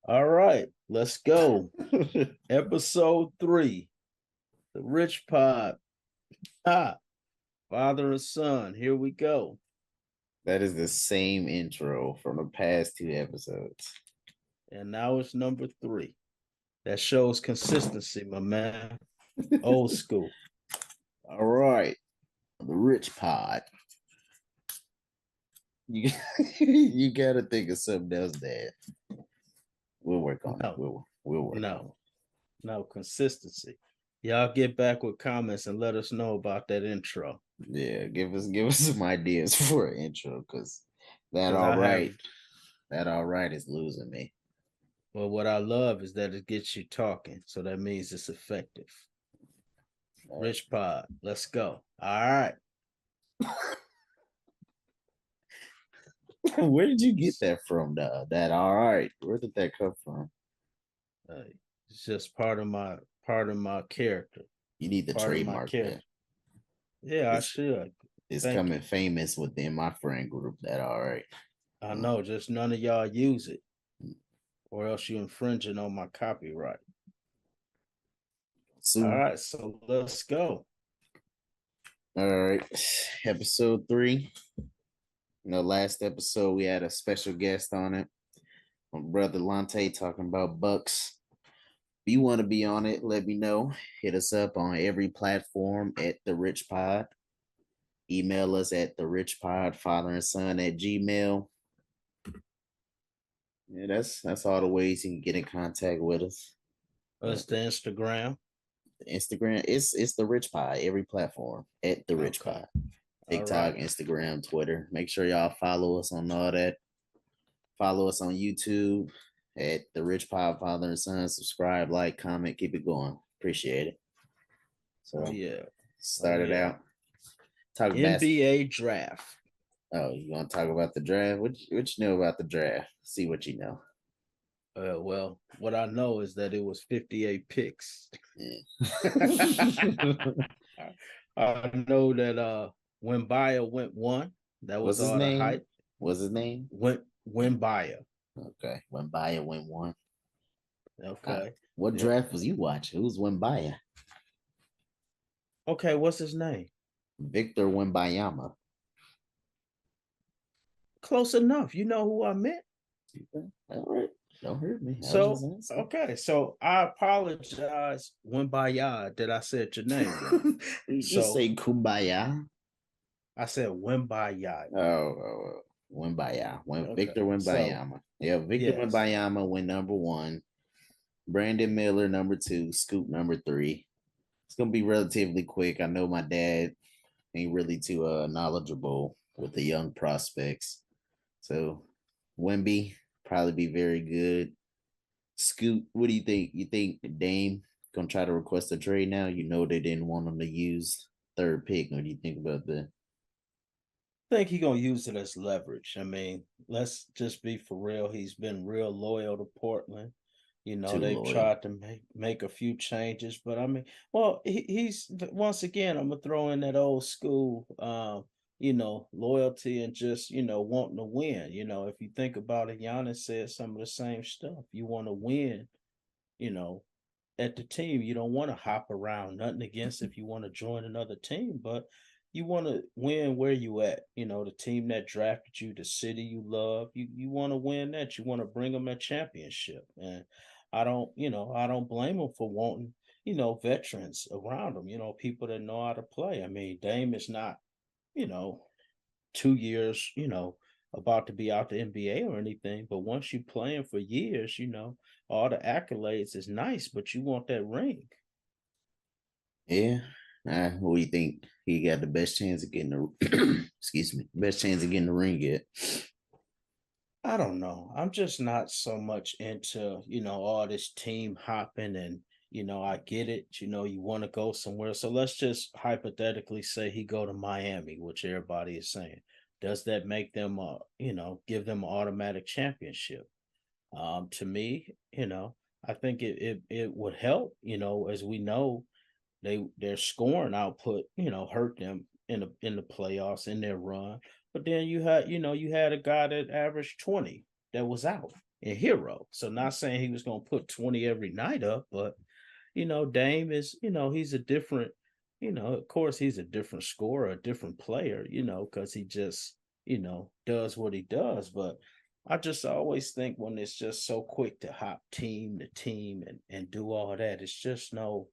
All right, let's go. Episode 3, the Rich Pod. Father and son. Here we go. That is the same intro from the past 2 episodes. And now it's number 3. That shows consistency, my man. Old school. All right, the Rich Pod. You you gotta think of something else, Dad. We'll work on it. We'll work on it. No consistency. Y'all get back with comments and let us know about that intro. Yeah, give us some ideas for an intro, because that all right is losing me. Well, what I love is that it gets you talking, so that means it's effective. Rich Pod, let's go. All right. Where did you get that from, that all right? Where did that come from? It's just part of my character. You need to trademark that. Yeah, I should. It's coming famous within my friend group. That all right. I know, just none of y'all use it, or else you infringing on my copyright. All right, so let's go. All right, episode 3. Last episode we had a special guest on it. My brother Lante talking about Bucks. If you want to be on it, let me know. Hit us up on every platform at The Rich Pod. Email us at therichpod, father and son at Gmail. Yeah, that's all the ways you can get in contact with us. What's the Instagram? Instagram, it's The Rich Pod, every platform at The Rich Pod. TikTok, Instagram, Twitter. Make sure y'all follow us on all that. Follow us on YouTube at The Rich Pod, father and son. Subscribe, like, comment, keep it going. Appreciate it. So start it out. Talk NBA draft. Oh, you want to talk about the draft? What you know about the draft? See what you know. Well, what I know is that it was 58 picks. Yeah. I know that Wembanyama went 1. That was all the hype. What's his name? Wembanyama. Okay, Wembanyama went 1. Okay. What draft was you watching? Who's Wembanyama? Okay, what's his name? Victor Wembanyama. Close enough. You know who I meant. All right. Don't hurt me. So I apologize, Wembanyama, that I said your name wrong. You say Kumbaya? I said Wembanyama. Oh, Wembanyama. Victor Wembanyama. Victor Wembanyama went number 1. Brandon Miller number 2. Scoop number 3. It's gonna be relatively quick. I know my dad ain't really too knowledgeable with the young prospects, so Wemby probably be very good. Scoot, what do you think? You think Dame gonna try to request a trade now? They didn't want him to use 3rd pick. What do you think about that? I think he's gonna use it as leverage. I mean, let's just be for real. He's been real loyal to Portland. They've tried to make a few changes, but I mean, well, he's once again, I'm gonna throw in that old school loyalty and just, wanting to win. If you think about it, Giannis said some of the same stuff. You want to win, at the team. You don't want to hop around, nothing against if you want to join another team, but you want to win where you at. The team that drafted you, the city you love, you want to win that. You want to bring them a championship. And I don't blame them for wanting, veterans around them, people that know how to play. I mean, Dame is not, 2 years, about to be out the NBA or anything. But once you playing for years, all the accolades is nice, but you want that ring. Yeah. What do you think? He got the best chance of getting the best chance of getting the ring yet? I don't know. I'm just not so much into, all this team hopping and, I get it. You want to go somewhere. So let's just hypothetically say he go to Miami, which everybody is saying. Does that make them, give them an automatic championship? To me, I think it would help, as we know, their scoring output, hurt them in the playoffs in their run. But then you had a guy that averaged 20 that was out. and hero. So not saying he was going to put 20 every night up, but Dame is, he's a different, of course he's a different scorer, a different player, because he just, does what he does. But I just always think when it's just so quick to hop team to team and do all that, it's just no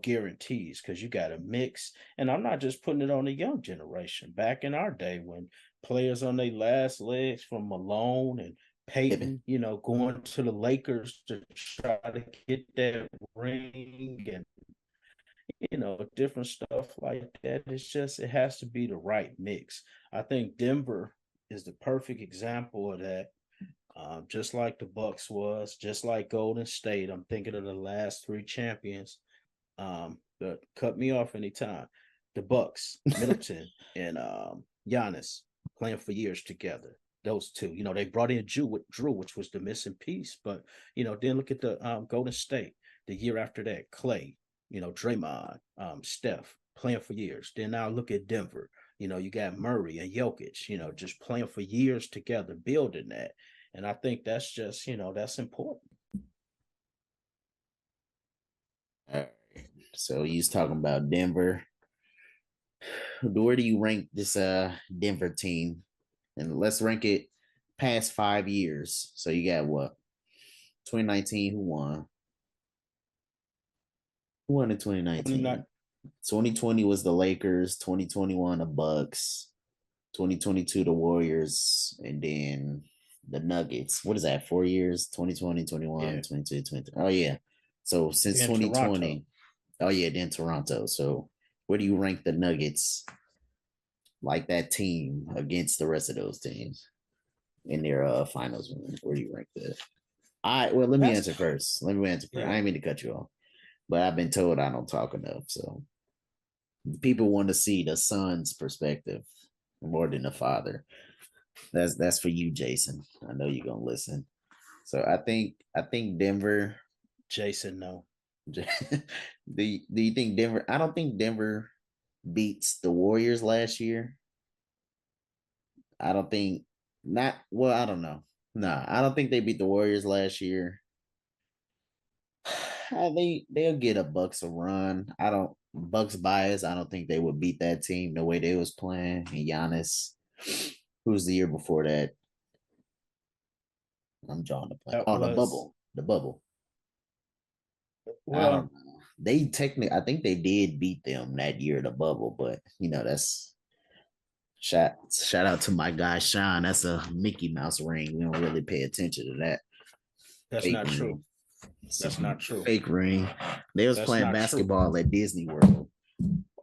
guarantees because you got to mix. And I'm not just putting it on the young generation. Back in our day when players on their last legs from Malone and Peyton, going to the Lakers to try to get that ring and different stuff like that. It's just it has to be the right mix. I think Denver is the perfect example of that. Just like the Bucks was, just like Golden State. I'm thinking of the last three champions. But cut me off anytime. The Bucks, Middleton, and Giannis playing for years together. Those two, they brought in Drew, which was the missing piece. But then look at the Golden State the year after that. Clay, Draymond, Steph playing for years. Then now look at Denver. You got Murray and Jokic, just playing for years together, building that. And I think that's just, that's important. All right. So he's talking about Denver. Where do you rank this Denver team? And let's rank it past 5 years. So you got what? 2019, who won? Who won in 2019? 2020 was the Lakers, 2021 the Bucks, 2022 the Warriors, and then the Nuggets. What is that? 4 years? 2020, 21, 22, 23. Oh yeah. So since 2020. Toronto. Oh yeah, then Toronto. So where do you rank the Nuggets like that team against the rest of those teams in their finals? Where do you rank that? Let me answer first. Let me answer first. Yeah. I didn't mean to cut you off, but I've been told I don't talk enough. So people want to see the son's perspective more than the father. That's for you, Jason. I know you're gonna listen. So I think Denver. Jason, no. do you think Denver? I don't think Denver beats the Warriors last year. I don't think not. Well, I don't know. No, I don't think they beat the Warriors last year. They'll get a Bucks a run. I don't Bucks bias. I don't think they would beat that team the way they was playing. And Giannis, who's the year before that? I'm drawing the play. The bubble. The bubble. Well, I don't know. They technically, I think they did beat them that year, the bubble, but that's shout out to my guy Sean. That's a Mickey Mouse ring. We don't really pay attention to that. That's not true. That's not true. Fake ring. They was playing basketball at Disney World.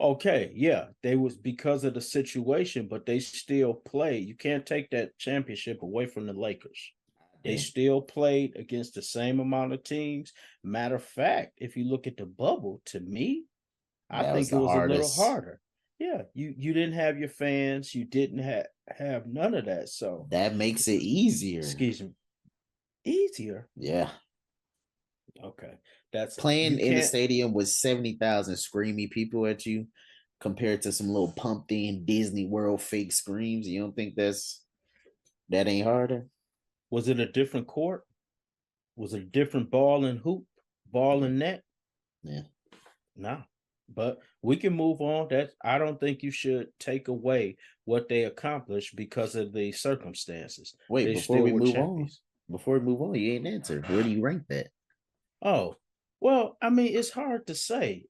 Okay, yeah, they was because of the situation, but they still played. You can't take that championship away from the Lakers. They still played against the same amount of teams. Matter of fact, if you look at the bubble, to me, I think it was a little harder. Yeah, you didn't have your fans. You didn't have none of that. So that makes it easier. Excuse me. Easier? Yeah. Okay. That's playing in the stadium with 70,000 screamy people at you compared to some little pumped in Disney World fake screams. You don't think that ain't harder? Was it a different court? Was it a different ball and hoop, ball and net? Yeah. No. But we can move on. I don't think you should take away what they accomplished because of the circumstances. Wait, before we move on, you ain't answered. Where do you rank that? Oh, well, I mean, it's hard to say.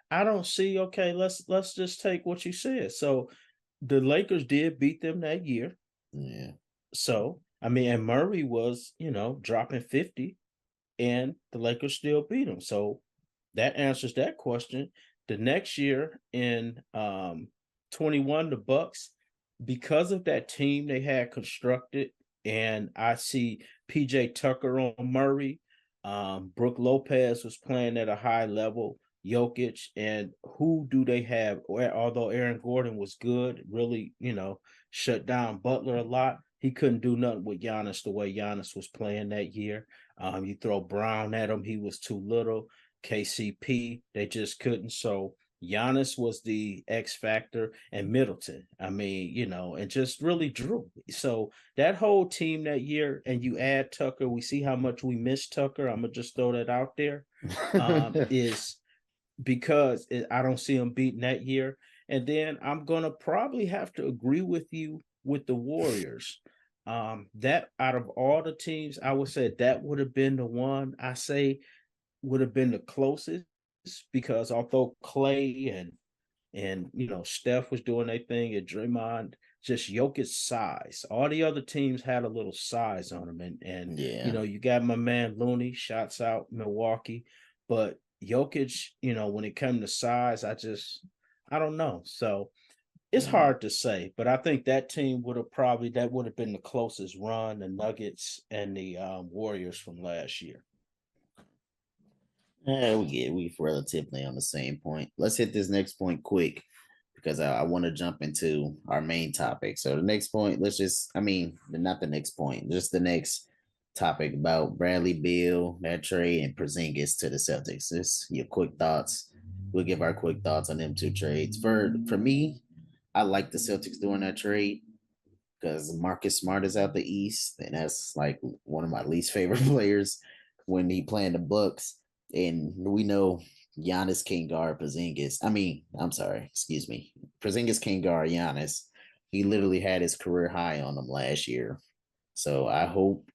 I don't see. Okay, let's just take what you said. So the Lakers did beat them that year. Yeah. So I mean, and Murray was, dropping 50, and the Lakers still beat him. So that answers that question. The next year in 21, the Bucks, because of that team they had constructed, and I see PJ Tucker on Murray. Brooke Lopez was playing at a high level. Jokic, and who do they have? Although Aaron Gordon was good, really, shut down Butler a lot. He couldn't do nothing with Giannis the way Giannis was playing that year. You throw Brown at him, he was too little. KCP, they just couldn't. So Giannis was the X factor, and Middleton. I mean, and just really Drew. So that whole team that year, and you add Tucker, we see how much we miss Tucker. I'm gonna just throw that out there. Is because I don't see him beating that year. And then I'm gonna probably have to agree with you with the Warriors. That out of all the teams, I would say that would have been the one I say would have been the closest, because although Clay and Steph was doing their thing, and Draymond, just Jokic's size. All the other teams had a little size on them, and Yeah. you got my man Looney, shots out Milwaukee, but Jokic, when it comes to size, I don't know. So it's hard to say, but I think that team that would have been the closest run, the Nuggets and the Warriors from last year. We relatively on the same point. Let's hit this next point quick because I want to jump into our main topic. So the next point, not the next point, just the next topic about Bradley Beal, that trade, and Porzingis to the Celtics. This your quick thoughts. We'll give our quick thoughts on them two trades. For me, I like the Celtics doing that trade because Marcus Smart is out the East, and that's like one of my least favorite players when he playing the Bucks. And we know Giannis can't guard Porzingis. I'm sorry, excuse me. Porzingis can't guard Giannis. He literally had his career high on him last year. So I hope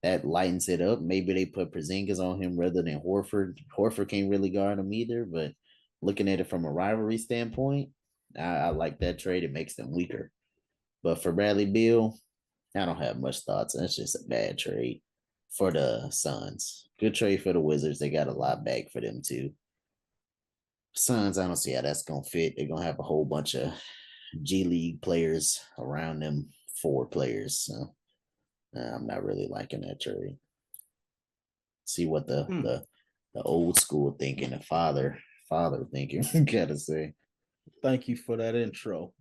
that lightens it up. Maybe they put Porzingis on him rather than Horford. Horford can't really guard him either, but looking at it from a rivalry standpoint, I like that trade. It makes them weaker. But for Bradley Beal, I don't have much thoughts. It's just a bad trade for the Suns. Good trade for the Wizards. They got a lot back for them too. Suns, I don't see how that's gonna fit. They're gonna have a whole bunch of G League players around them, four players. So I'm not really liking that trade. See what the old school thinking, the father thinking, gotta say. Thank you for that intro.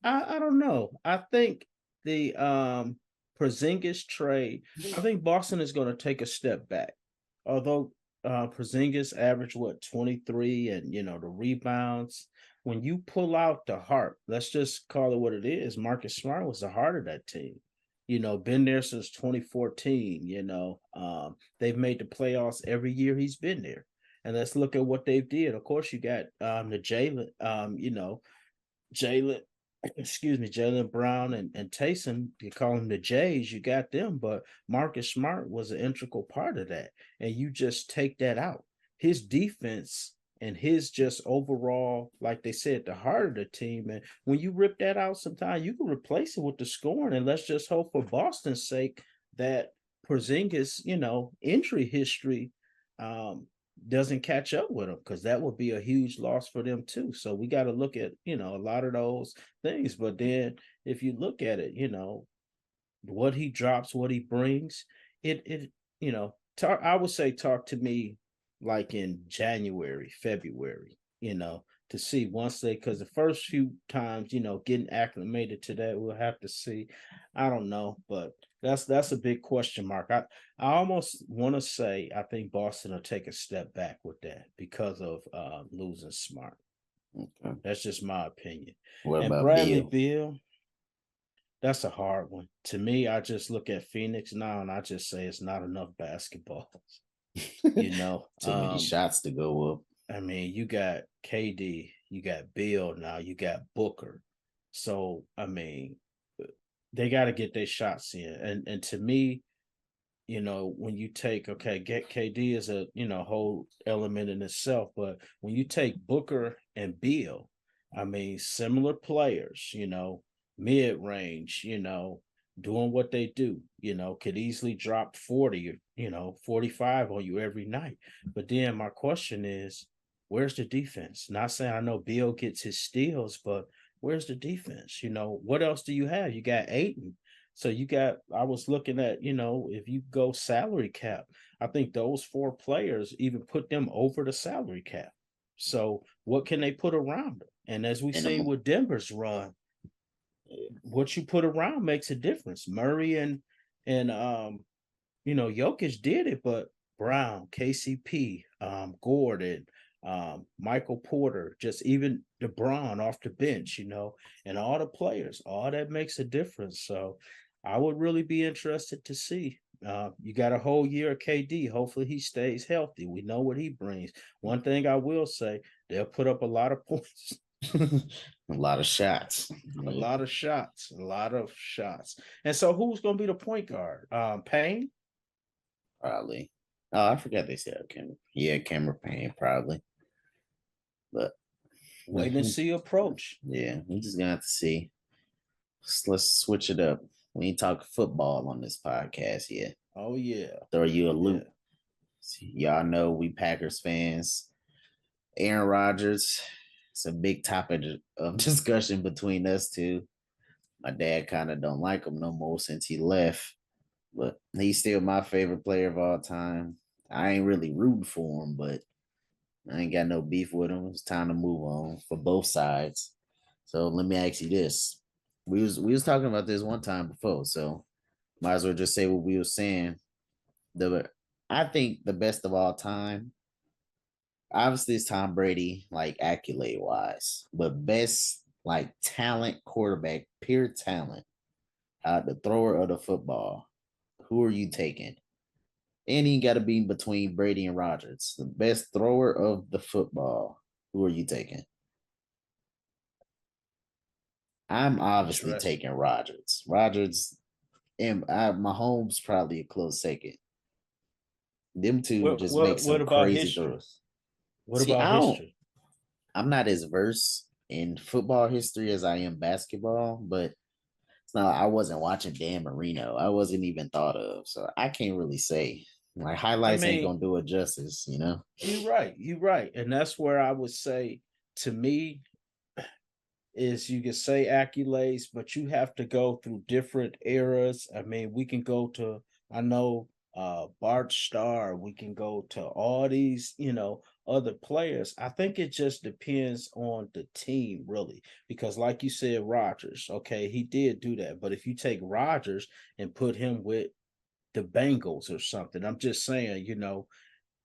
I don't know. I think the Porzingis trade, I think Boston is going to take a step back. Although Porzingis averaged 23, and the rebounds. When you pull out the heart, let's just call it what it is. Marcus Smart was the heart of that team. Been there since 2014. They've made the playoffs every year he's been there. And let's look at what they've did. Of course, you got the Jalen, Jalen Brown and Taysom, you call them the Jays, you got them, but Marcus Smart was an integral part of that. And you just take that out. His defense and his just overall, like they said, the heart of the team. And when you rip that out, sometimes you can replace it with the scoring. And let's just hope for Boston's sake that Porzingis, injury history doesn't catch up with them, because that would be a huge loss for them too. So we got to look at a lot of those things. But then if you look at it, what he drops, what he brings, it talk. I would say talk to me like in January, February, to see once because the first few times, getting acclimated to that, we'll have to see. I don't know, but that's a big question mark. I almost want to say I think Boston will take a step back with that because of losing Smart. Okay. That's just my opinion. What and about Bradley Beal? That's a hard one. To me, I just look at Phoenix now and I just say it's not enough basketballs. Too many shots to go up. I mean, you got KD, you got Bill now, you got Booker. So, I mean, they got to get their shots in. And to me, when you take, get KD is a, whole element in itself. But when you take Booker and Bill, I mean, similar players, mid range, doing what they do, could easily drop 40, 45 on you every night. But then my question is, where's the defense? Not saying I know Bill gets his steals, but where's the defense? What else do you have? You got Ayton. So I was looking at, if you go salary cap, I think those four players even put them over the salary cap. So what can they put around them? And as we see with Denver's run, what you put around makes a difference. Murray and Jokic did it, but Brown, KCP, Gordon, Michael Porter, just even LeBron off the bench, and all the players, all that makes a difference. So I would really be interested to see. You got a whole year of KD. Hopefully he stays healthy. We know what he brings. One thing I will say, they'll put up a lot of points. A lot of shots. A lot of shots. A lot of shots. And so who's gonna be the point guard? Payne? Probably. Oh, I forgot they said Cameron. Yeah, Cameron Payne, probably. But wait and see approach. Yeah, we just gonna have to see. Let's switch it up. We ain't talking football on this podcast yet. Oh yeah. Throw you a loop. Yeah. Y'all know we Packers fans. Aaron Rodgers. It's a big topic of discussion between us two. My dad kind of don't like him no more since he left, but he's still my favorite player of all time. I ain't really rooting for him, but I ain't got no beef with him. It's time to move on for both sides. So let me ask you this: we was talking about this one time before, so might as well just say what we were saying. I think the best of all time, obviously, it's Tom Brady, like accolade wise, but best like talent quarterback, pure talent, the thrower of the football. Who are you taking? And he got to be between Brady and Rodgers, the best thrower of the football. Who are you taking? I'm obviously taking Rodgers. Rodgers and Mahomes probably a close second. Them two just make some crazy throws. What about history? I'm not as versed in football history as I am basketball, but it's not. I wasn't watching Dan Marino. I wasn't even thought of, so I can't really say. Like highlights ain't gonna do it justice, You're right. You're right, and that's where I would say, to me, is you can say accolades, but you have to go through different eras. I mean, we can go to, I know, Bart Starr, we can go to all these, other players. I think it just depends on the team, really, because like you said, Rodgers, okay, he did do that. But if you take Rodgers and put him with the Bengals or something, I'm just saying,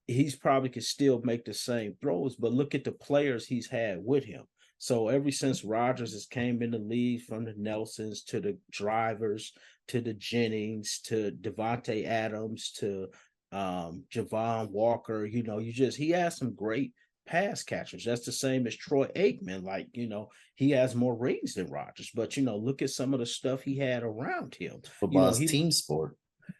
he's probably could still make the same throws, but look at the players he's had with him. So ever since Rodgers has came in the league, from the Nelsons to the Drivers to the Jennings to Devontae Adams to Javon Walker, he has some great pass catchers. That's the same as Troy Aikman. Like, he has more rings than Rodgers, but look at some of the stuff he had around him. Football's team sport.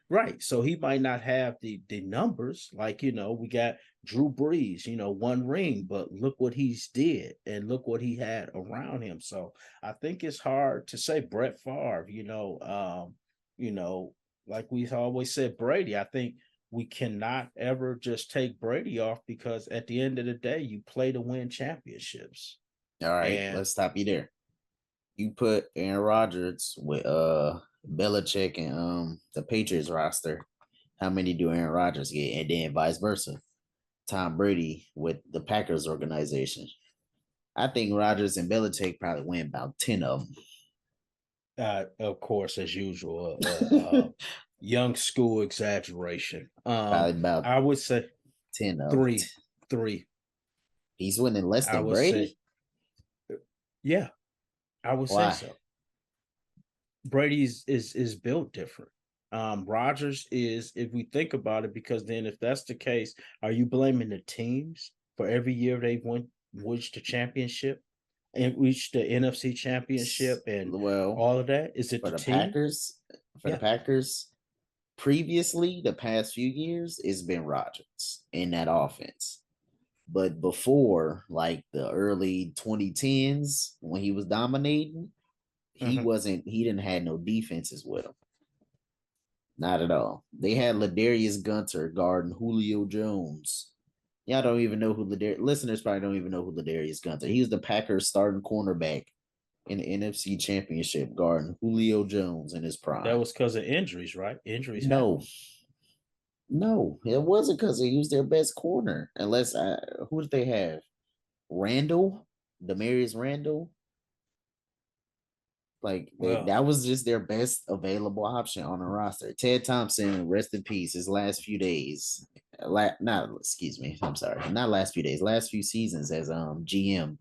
Right. So he might not have the numbers. Like, we got Drew Brees, one ring, but look what he's did and look what he had around him. So I think it's hard to say Brett Favre, like we always said, Brady. I think we cannot ever just take Brady off, because at the end of the day, you play to win championships. All right, let's stop you there. You put Aaron Rodgers with Belichick and the Patriots roster. How many do Aaron Rodgers get? And then vice versa. Tom Brady with the Packers organization. I think Rodgers and Belichick probably win about 10 of them. Of course, as usual, young school exaggeration. Probably about, I would say 10 of three. He's winning less than Brady? Yeah, I would say so. Brady's is built different. Rodgers is, if we think about it, because then if that's the case, are you blaming the teams for every year they reached the championship and reached the NFC championship and all of that? Is it for the team? Packers? For the Packers, previously, the past few years, it's been Rodgers in that offense. But before, like the early 2010s, when he was dominating, he didn't have no defenses with him. Not at all. They had Ladarius Gunter guarding Julio Jones. Y'all don't even know who listeners probably don't even know who Ladarius Gunter. He was the Packers starting cornerback in the NFC Championship guarding Julio Jones in his prime. That was because of injuries, right? Injuries. No, it wasn't because he was their best corner. Unless who did they have? Randall, Demarius Randall. Like that was just their best available option on the roster. Ted Thompson, rest in peace, his last few days. not excuse me, I'm sorry, not last few days, last few seasons as GM.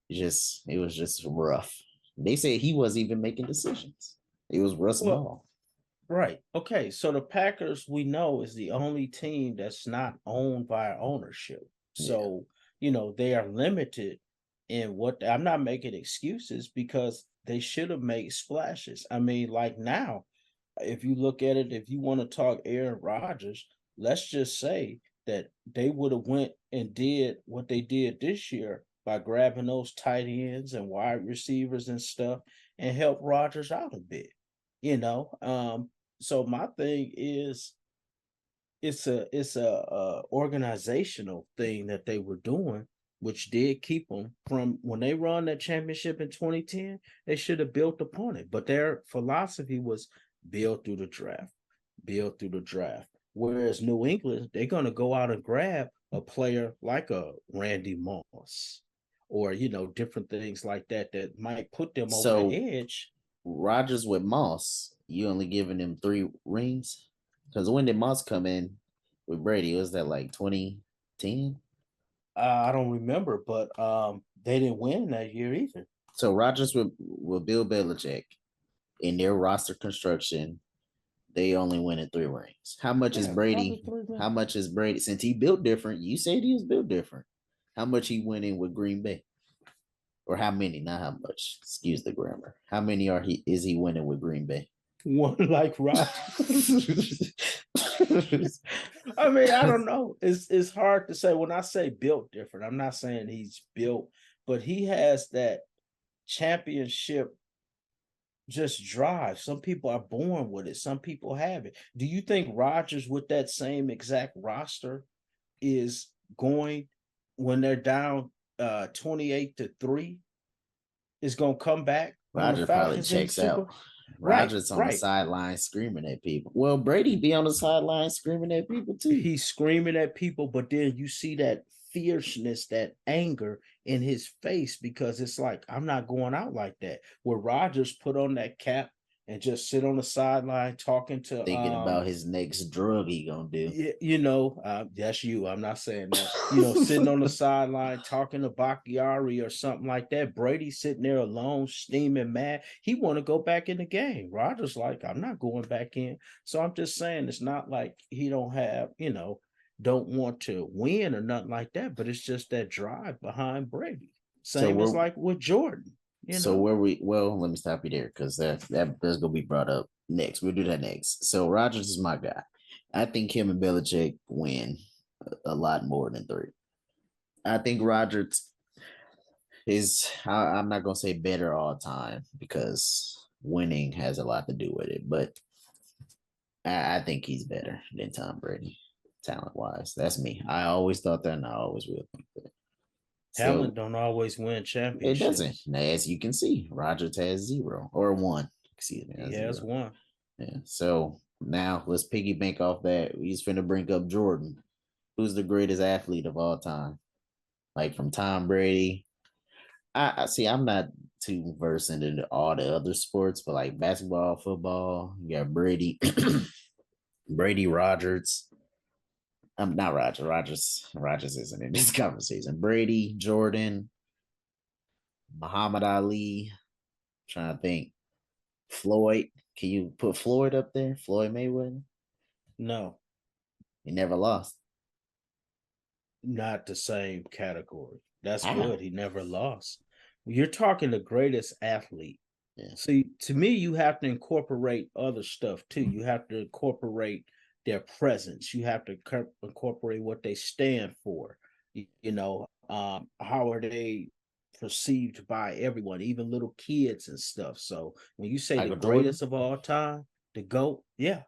It was just rough. They said he wasn't even making decisions. It was Russ Well, Ball. right. Okay. So the Packers, we know, is the only team that's not owned by ownership. Yeah. So, they are limited in what I'm not making excuses because they should have made splashes. I mean, like now, if you look at it, if you want to talk Aaron Rodgers, let's just say that they would have went and did what they did this year by grabbing those tight ends and wide receivers and stuff and help Rodgers out a bit. You know, so my thing is it's a organizational thing that they were doing, which did keep them from when they run that championship in 2010. They should have built upon it, but their philosophy was build through the draft, build through the draft. Whereas New England, they're gonna go out and grab a player like a Randy Moss, or different things like that that might put them over So the edge. Rodgers with Moss, you only giving him 3 rings? Because when did Moss come in with Brady? Was that like 2010? I don't remember, but they didn't win that year either. So Rodgers with Bill Belichick in their roster construction, they only winning 3 rings. How much is Yeah, Brady? probably 3 How wins. much is Brady? Since he built different, you said he was built different. How much he winning with Green Bay? Or how many? Not how much. Excuse the grammar. How many is he winning with Green Bay? One like Rodgers. I mean, I don't know. It's hard to say. When I say built different, I'm not saying he's built, but he has that championship just drive. Some people are born with it. Some people have it. Do you think Rodgers with that same exact roster is going when they're down 28-3 is going to come back on the Roger probably Falcons in the checks Super? out. Right, Rodgers on the right. sideline screaming at people. Well, Brady be on the sideline screaming at people too. He's screaming at people, but then you see that fierceness, that anger in his face because it's like, I'm not going out like that. Where Rodgers put on that cap and just sit on the sideline talking to Thinking about his next drug he gonna do. that's you. I'm not saying that. Sitting on the sideline talking to Bakhtiari or something like that. Brady sitting there alone, steaming mad. He want to go back in the game. Rodgers like, I'm not going back in. So I'm just saying, it's not like he don't have, don't want to win or nothing like that. But it's just that drive behind Brady. So Same as we're like with Jordan. so where we well, let me stop you there because that's gonna be brought up next. We'll do that next. So Rodgers is my guy. I think him and Belichick win a lot more than 3. I think Rodgers is I'm not gonna say better all time because winning has a lot to do with it, but I think he's better than Tom Brady, talent wise. That's me. I always thought that, and I always will think that. Talent So don't always win it doesn't. championships. As you can see, Rodgers has 0 or 1. Excuse me, He has 0. one. Yeah. So now let's piggy bank off that. He's finna bring up Jordan. Who's the greatest athlete of all time? Like from Tom Brady. I see. I'm not too versed into all the other sports, but like basketball, football, you got Brady, Brady Rogers. I'm not Roger. Rogers isn't in this conversation. Brady, Jordan, Muhammad Ali. I'm trying to think. Floyd. Can you put Floyd up there? Floyd Mayweather. No, He never lost. not the same category. That's How? good. He never lost. You're talking the greatest athlete. Yeah. See, to me, you have to incorporate other stuff too. You have to incorporate their presence. You have to incorporate what they stand for. How are they perceived by everyone, even little kids and stuff. So when you say the Michael Jordan. greatest of all time, the GOAT, yeah,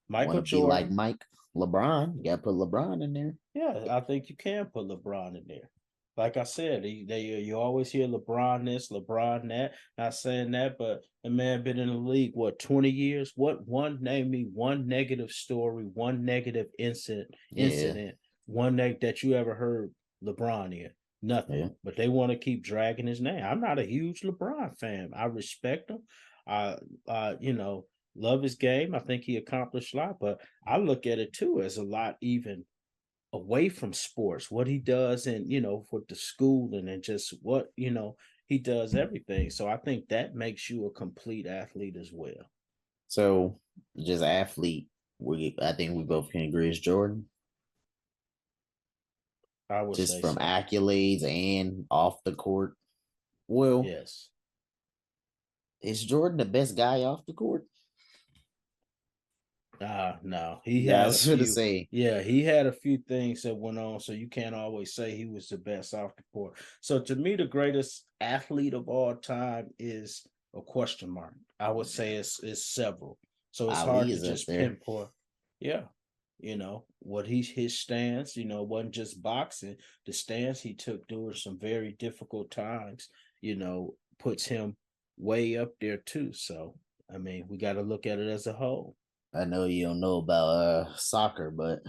Want Michael to be like Jordan. Mike LeBron? You got to put LeBron in there. Yeah, I think you can put LeBron in there. Like I said, you always hear LeBron this, LeBron that. Not saying that, but the man been in the league what 20 years. Name me one negative story, one negative Yeah. incident, that you ever heard LeBron in. Nothing. Yeah. But they want to keep dragging his name. I'm not a huge LeBron fan. I respect him. Uh, uh, you know, love his game. I think he accomplished a lot, but I look at it too as a lot even away from sports, what he does and with the schooling and just what he does everything. So I think that makes you a complete athlete as well. So just athlete, I think we both can agree it's Jordan. I would Just say from so. accolades and off the court. Well, Yes. is Jordan the best guy off the court? No. He Yeah, I had a was going to few. say. Yeah, he had a few things that went on, so you can't always say he was the best off the court. So to me, the greatest athlete of all time is a question mark. I would say it's several. So it's Ali hard to is up just there. pinpoint. Yeah. What his stance, wasn't just boxing. The stance he took during some very difficult times, puts him way up there too. So I mean, we got to look at it as a whole. I know you don't know about soccer, but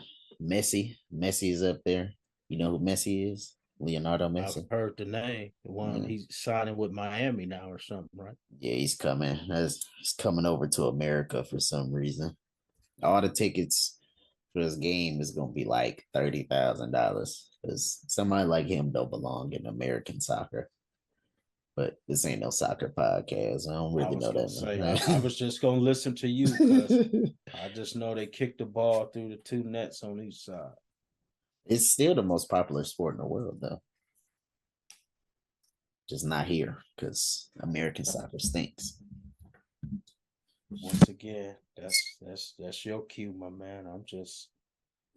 Messi is up there. You know who Messi is? Leonardo I've Messi. heard the name. The one Mm, he's signing with Miami now or something, right? yeah, he's coming. He's coming over to America for some reason. All the tickets for this game is gonna be like $30,000 because somebody like him don't belong in American soccer. But this ain't no soccer podcast. I don't I really was know gonna say I that. was just gonna listen to you because I just know they kicked the ball through the two nets on each side. It's still the most popular sport in the world, though. Just not here because American soccer stinks. Once again, that's your cue, my man.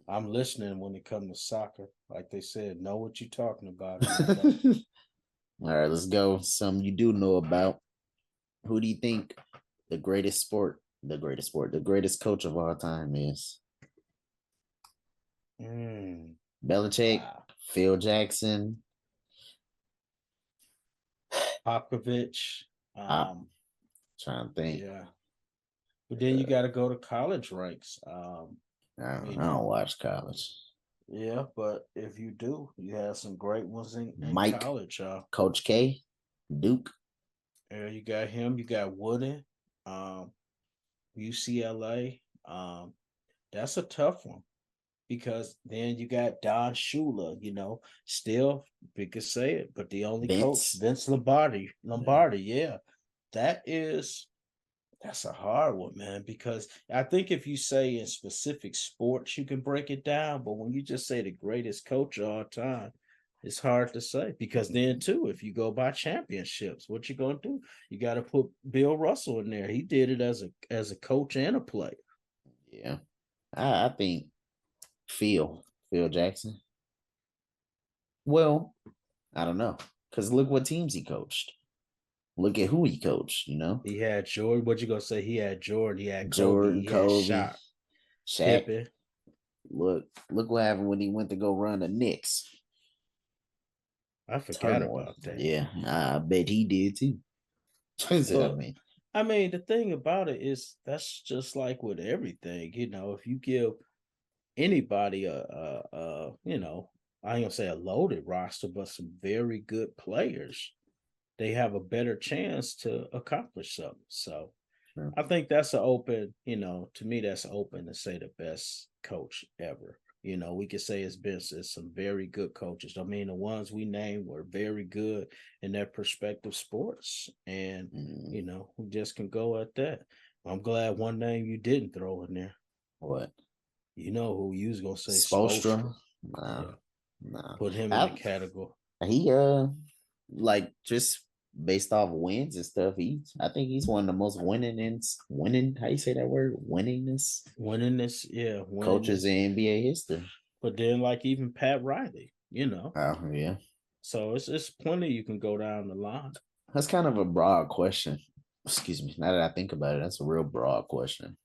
I'm listening when it comes to soccer. Like they said, know what you're talking about. All right, let's go. Some you do know about. Who do you think the greatest coach of all time is? Belichick, Wow. Phil Jackson. Popovich. I'm trying to think. Yeah. But then you got to go to college ranks. I You don't know, watch college. yeah, but if you do, you have some great ones in Mike, college. Coach K, Duke. You got him. You got Wooden, um, UCLA. That's a tough one because then you got Don Shula. Still we could say it, but the only coach Vince. Vince Lombardi. Yeah. Lombardi, yeah, that is that's a hard one, man, because I think if you say in specific sports, you can break it down. But when you just say the greatest coach of all time, it's hard to say because then too, if you go by championships, what you gonna do? You got to put Bill Russell in there. He did it as a coach and a player. Yeah. I think Phil Jackson. Well, I don't know. Because look what teams he coached. Look at who he coached, He had Jordan. What you gonna say? He had Jordan. He had Kobe. Jordan, He had Kobe, Shaq, Shaq. Pippen. Look what happened when he went to go run the Knicks. I forgot Turmoil. about that. Yeah, I bet he did too. I Well, mean, I mean, the thing about it is that's just like with everything. If you give anybody I ain't gonna say a loaded roster, but some very good players, they have a better chance to accomplish something. So sure. I think that's an open, to me, that's open to say the best coach ever. We could say it's some very good coaches. I mean, the ones we named were very good in their prospective sports. And, we just can go at that. I'm glad one name you didn't throw in there. What? You know who you was gonna say Spolstra. Spolstra? Nah, Yeah. nah. Put him in the category. He like just based off wins and stuff. I think he's one of the most winning. How you say that word? Winningest Winning this, yeah, winning coaches this. in NBA history. But then like even Pat Riley. Oh yeah. So it's plenty you can go down the line. That's kind of a broad question. Excuse me. Now that I think about it, that's a real broad question.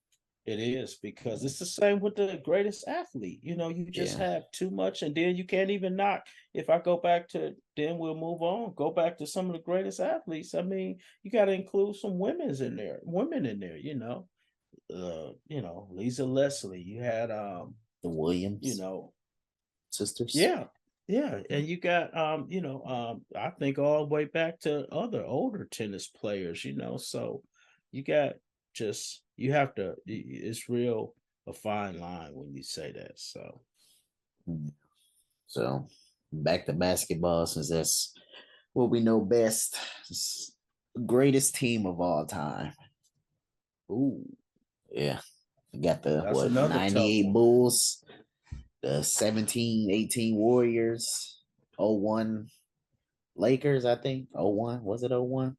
It is because it's the same with the greatest athlete. You just Yeah. have too much, and then you can't even knock. If I go back to, then we'll move on. Go back to some of the greatest athletes. I mean, you got to include some women in there. Lisa Leslie. You had The you Williams know, sisters. yeah, yeah, and you got I think all the way back to other older tennis players. So you got just you have to. It's real a fine line when you say that. So back to basketball, since that's what we know best. It's the greatest team of all time. Ooh, Yeah. We got the that's another tough 98 one. Bulls, the 17-18 Warriors, 01 Lakers, I think. 01. Was it 01?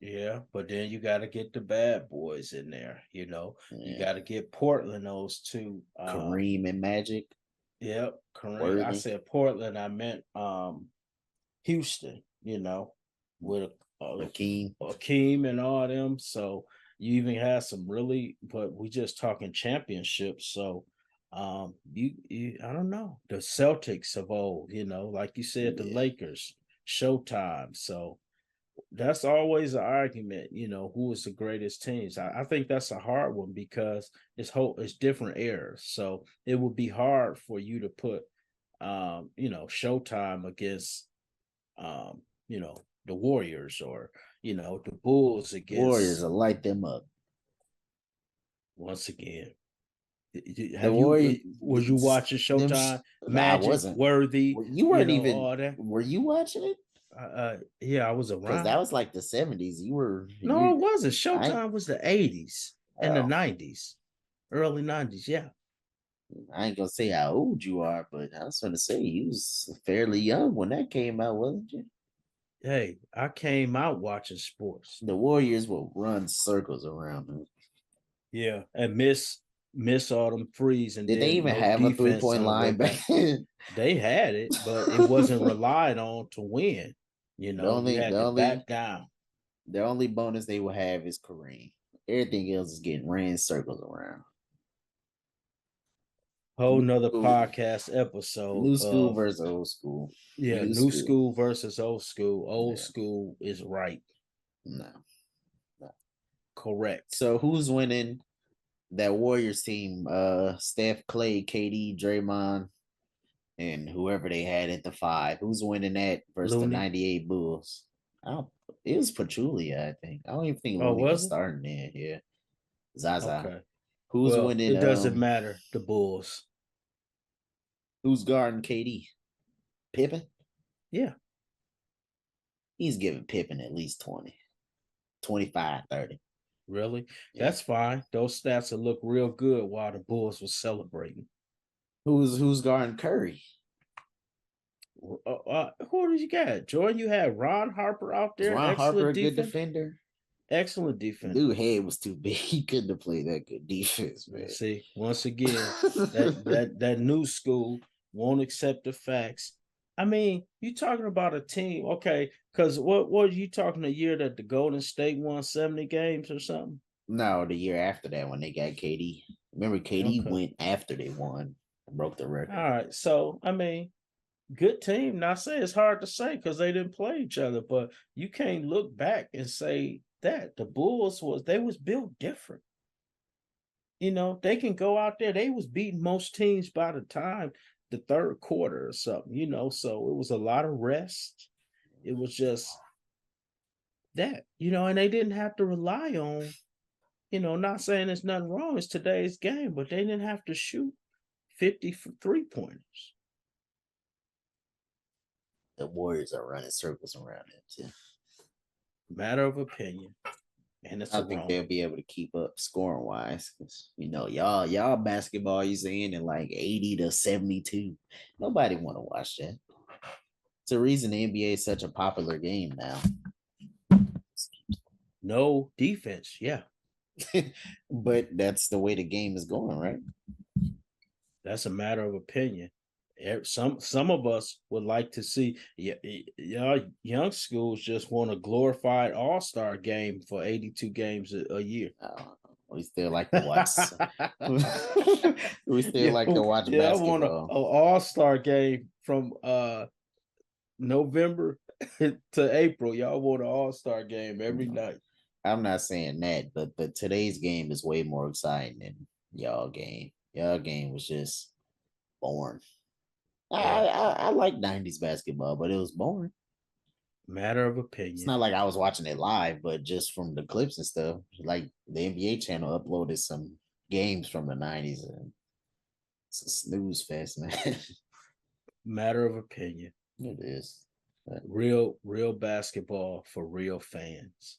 Yeah, but then you got to get the bad boys in there. You Yeah. got to get Portland. Those two. Kareem and Magic. Yep, Kareem. I Worthy. said Portland. I meant Houston. With Hakeem. Akeem and all them. So you even had some really, but we just talking championships. So you I don't know. The Celtics of old, like you said, the Yeah. Lakers, Showtime. So that's always an argument, who is the greatest teams. I think that's a hard one because it's different eras. So it would be hard for you to put Showtime against um, the Warriors or the Bulls Warriors against will light them up. once again. The Have Warriors. you was you watching Showtime? I Magic, wasn't. Worthy, You weren't even. all that. Were you watching it? Yeah, I was Because that around. was like the 70s. You were. No, You. it wasn't. I. Showtime was the 80s and the Oh, 90s, early 90s. Yeah. I ain't gonna say how old you are, but I was gonna say you was fairly young when that came out, wasn't you? Hey, I came out watching sports. The Warriors will run circles around them. Yeah, and miss all them threes, and Did they then even no have a defense 3-point on the way line back back. then? They had it, but it wasn't relied on to win. The You only, the had to only, back down. the only bonus they will have is Kareem. Everything else is getting ran circles around. Whole New nother school, podcast episode new school of versus old school. New new school. school versus old school. Old Yeah. school is right. No. Correct. So who's winning that Warriors team? Steph, Clay, KD, Draymond, and whoever they had at the 5. Who's winning that versus the Looney. 98 Bulls? I don't, it was Pachulia, I think. I don't even think Oh, Looney was was it? starting there. Yeah. Zaza. Okay. Who's Well, winning? it doesn't matter. The Bulls. Who's guarding KD? Pippen? Yeah. He's giving Pippen at least 20, 25, 30. Really? Yeah. That's fine. Those stats will look real good while the Bulls were celebrating. Who's guarding Curry? Who did you got? Jordan, you had Ron Harper out Was there. Ron Harper Excellent a good defense. defender? Excellent defense. Dude, head was too big. He couldn't have played that good defense, man. See, once again, that new school won't accept the facts. I mean, you talking about a team, okay? Because what are you talking a year that the Golden State won 70 games or something? No, the year after that when they got KD. Remember, KD Okay. went after they won and broke the record. All right. So I mean, good team. Now, I say it's hard to say because they didn't play each other, but you can't look back and say that the Bulls was built different. They can go out there. They was beating most teams by the time the third quarter or something. So it was a lot of rest. It was just that, and they didn't have to rely on, not saying there's nothing wrong. It's today's game, but they didn't have to shoot 50 3-pointers. The Warriors are running circles around him too. Matter of opinion. And it's I think they'll be able to keep up scoring wise because y'all basketball used to end in like 80 to 72. Nobody want to watch that. It's a reason the NBA is such a popular game now. No defense, yeah. But that's the way the game is going, right? That's a matter of opinion. Some of us would like to see y'all young schools just want a glorified all-star game for 82 games a year. We still like to watch. We still like to watch basketball. I want an all-star game from November to April. Y'all want an all-star game every night. I'm not saying that, but today's game is way more exciting than y'all game. Y'all game was just boring. I like 90s basketball, but it was boring. Matter of It's opinion. not like I was watching it live, but just from the clips and stuff. Like the NBA channel uploaded some games from the 90s, and it's a snooze fest, man. Matter of opinion. It is. But real basketball for real fans.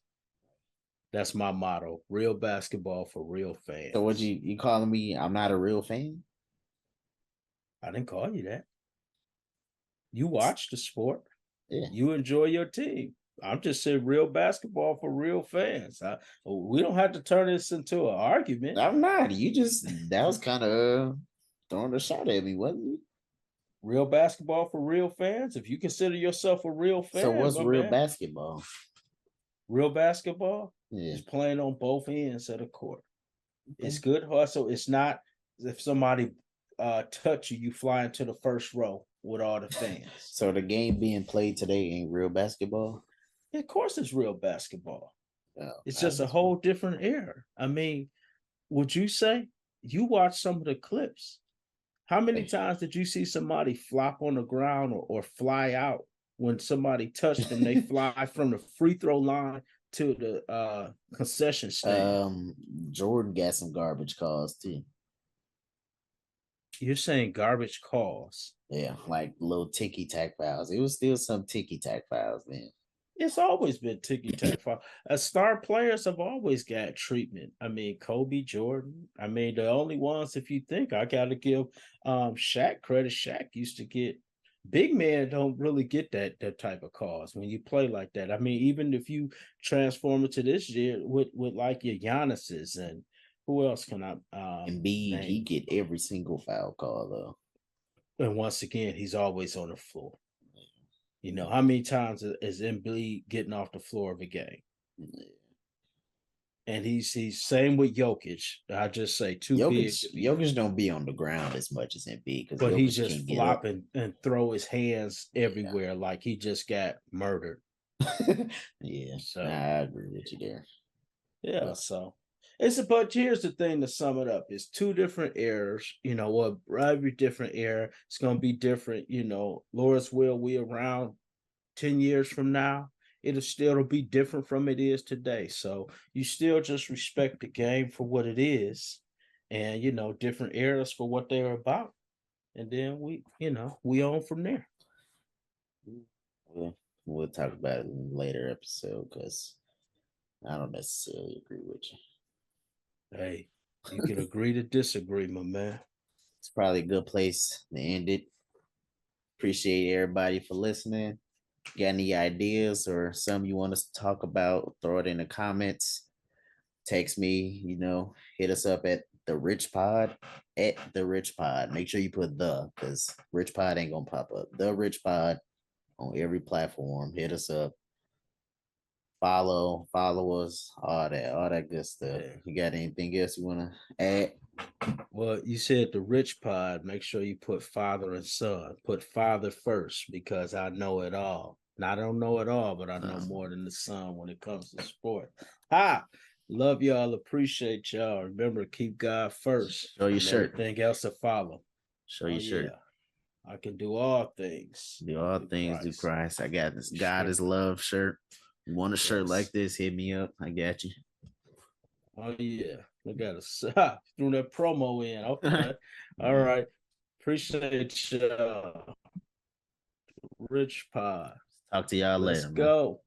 That's my motto. Real basketball for real fans. so what you calling me? I'm not a real fan? I didn't call you that. You watch the sport. Yeah. You enjoy your team. I'm just saying real basketball for real fans. We don't have to turn this into an argument. I'm not. You just that was kind of throwing a shot at me, wasn't you? Real basketball for real fans. If you consider yourself a real fan, So what's real man, basketball? Real basketball Yeah. is playing on both ends of the court. Okay. It's good hustle. It's not if somebody touch you, you fly into the first row with all the fans. So the game being played today ain't real basketball? Of course it's real basketball. Oh, it's just a whole different era. I mean, would you say you watch some of the clips? How many times did you see somebody flop on the ground or fly out when somebody touched them? They fly from the free throw line to the concession stand. Jordan got some garbage calls too. You're saying garbage calls? Yeah, like little ticky tack fouls. It was still some ticky tack fouls then. It's always been ticky tack foul. Star players have always got treatment. I mean, Kobe, Jordan. I mean, the only ones, if you think, I got to give Shaq credit. Shaq used to get big men don't really get that type of calls when you play like that. I mean, even if you transform it to this year with like your Giannis's and who else can I Embiid, name? he get every single foul call though. And once again, he's always on the floor. You know, how many times is Embiid getting off the floor of a game? Yeah. And he's same with Jokic. I just say Jokic don't be on the ground as much as Embiid, because but Jokic he just can flop and throw his hands everywhere like he just got murdered. Yeah, so I agree with you there. Yeah, but, so but here's the thing to sum it up: it's two different eras. You know, what every different era, it's gonna be different. You know, Lord's will, we around 10 years from now, it'll still be different from it is today. So you still just respect the game for what it is, and you know, different eras for what they're about. And then we on from there. We'll talk about it in a later episode because I don't necessarily agree with you. Hey, you can agree to disagree, my man. It's probably a good place to end it. Appreciate everybody for listening. Got any ideas or something you want us to talk about? Throw it in the comments. Text me, hit us up at therichpod, at therichpod. Make sure you put because richpod ain't gonna pop up. The Richpod on every platform. Hit us up. Follow us, all that good stuff. Yeah. You got anything else you want to add? Well, you said the rich pod. Make sure you put father and son. Put father first because I know it all. Now, I don't know it all, but I know more than the son when it comes to sport. Love y'all. Appreciate y'all. Remember, keep God first. Show your shirt. Everything else to follow. Show your shirt. I can do all things. Do all things through Christ. I got this. God is love shirt. You want a shirt like this? Hit me up. I got you. Oh yeah. I got to threw that promo in. Okay. All right. Appreciate you. Rich Pod. Talk to y'all later. Let's go.